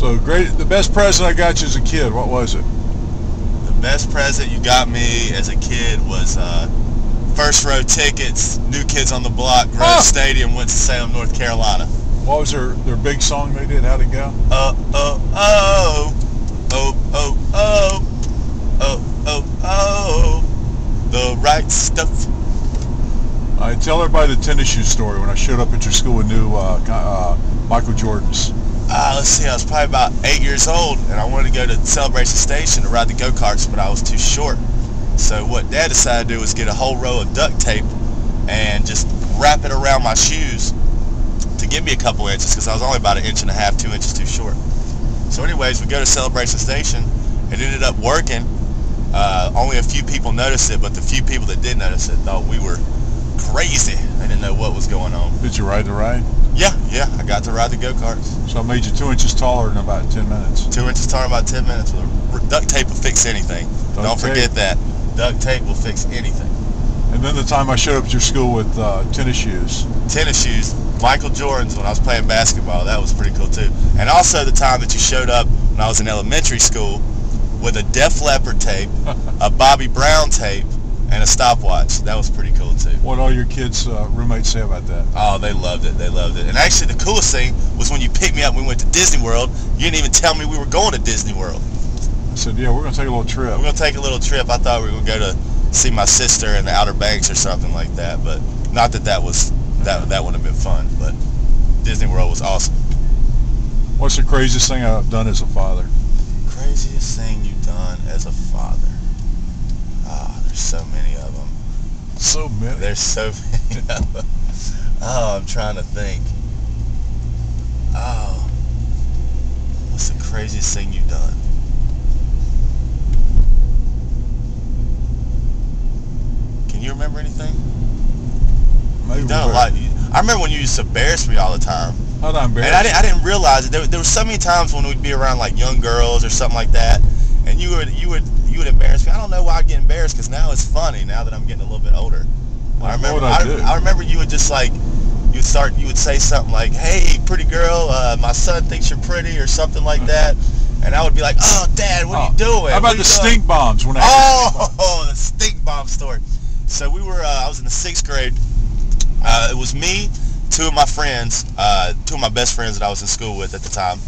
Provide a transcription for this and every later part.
So great. The best present I got you as a kid, what was it? The best present you got me as a kid was first row tickets, New Kids on the Block, Grove Stadium, Winston-Salem, North Carolina. What was their big song they did? How'd it go? Oh, oh, oh, oh, oh, oh, oh, oh, oh, the right stuff. I tell everybody the tennis shoe story when I showed up at your school with new Michael Jordans. Let's see, I was probably about 8 years old, and I wanted to go to Celebration Station to ride the go-karts, but I was too short. So what Dad decided to do was get a whole roll of duct tape and just wrap it around my shoes to give me a couple inches, because I was only about 1.5 inches, 2 inches too short. So anyways, we go to Celebration Station. It ended up working. Only a few people noticed it, but the few people that did notice it thought we were crazy. They didn't know what was going on. Did you ride the ride? Yeah, I got to ride the go-karts. So it made you 2 inches taller in about 10 minutes. 2 inches taller in about 10 minutes. Duct tape will fix anything. Don't forget that. Duct tape will fix anything. And then the time I showed up at your school with tennis shoes. Tennis shoes, Michael Jordans when I was playing basketball. That was pretty cool too. And also the time that you showed up when I was in elementary school with a Def Leppard tape, a Bobby Brown tape, and a stopwatch. That was pretty cool too. What all your kids' roommates say about that? Oh, they loved it. They loved it. And actually the coolest thing was when you picked me up and we went to Disney World, you didn't even tell me we were going to Disney World. I said, yeah, we're going to take a little trip. We're going to take a little trip. I thought we were going to go to see my sister in the Outer Banks or something like that, but not that that would have been fun, but Disney World was awesome. What's the craziest thing I've done as a father? Craziest thing you've done as a father? There's so many of them. So many? There's so many of them. Oh, I'm trying to think. Oh, what's the craziest thing you've done? Can you remember anything? Maybe You've done a lot. I remember when you used to embarrass me all the time. How'd I embarrass you? And I didn't realize it. There were so many times when we'd be around like young girls or something like that, and you would embarrass me. I don't know why I get embarrassed, because now it's funny now that I'm getting a little bit older. Like, I remember you would just like you would say something like, "Hey, pretty girl, my son thinks you're pretty," or something like that, and I would be like, "Oh, Dad, what are you doing?" How about the stink bombs? When the stink bomb story. So we were. I was in the 6th grade. It was me, 2 of my friends, 2 of my best friends that I was in school with at the time.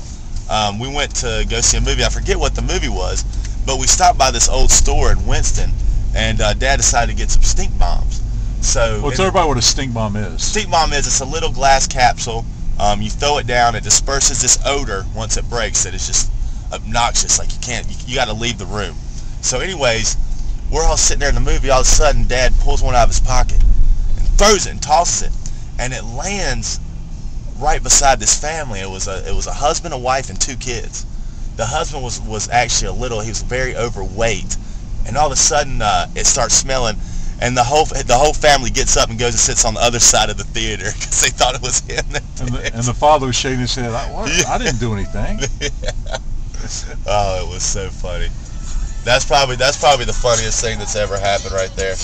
We went to go see a movie. I forget what the movie was, but we stopped by this old store in Winston, and Dad decided to get some stink bombs. So tell everybody what a stink bomb is. Stink bomb is, it's a little glass capsule. You throw it down, it disperses this odor once it breaks that is just obnoxious. Like you got to leave the room. So anyways, we're all sitting there in the movie. All of a sudden, Dad pulls one out of his pocket and throws it and tosses it, and it lands right beside this family. It was a husband, a wife, and 2 kids. The husband was actually he was very overweight, and all of a sudden it starts smelling, and the whole family gets up and goes and sits on the other side of the theater because they thought it was him. And the father was shaking his head. I didn't do anything. Yeah. Oh, it was so funny. That's probably the funniest thing that's ever happened right there.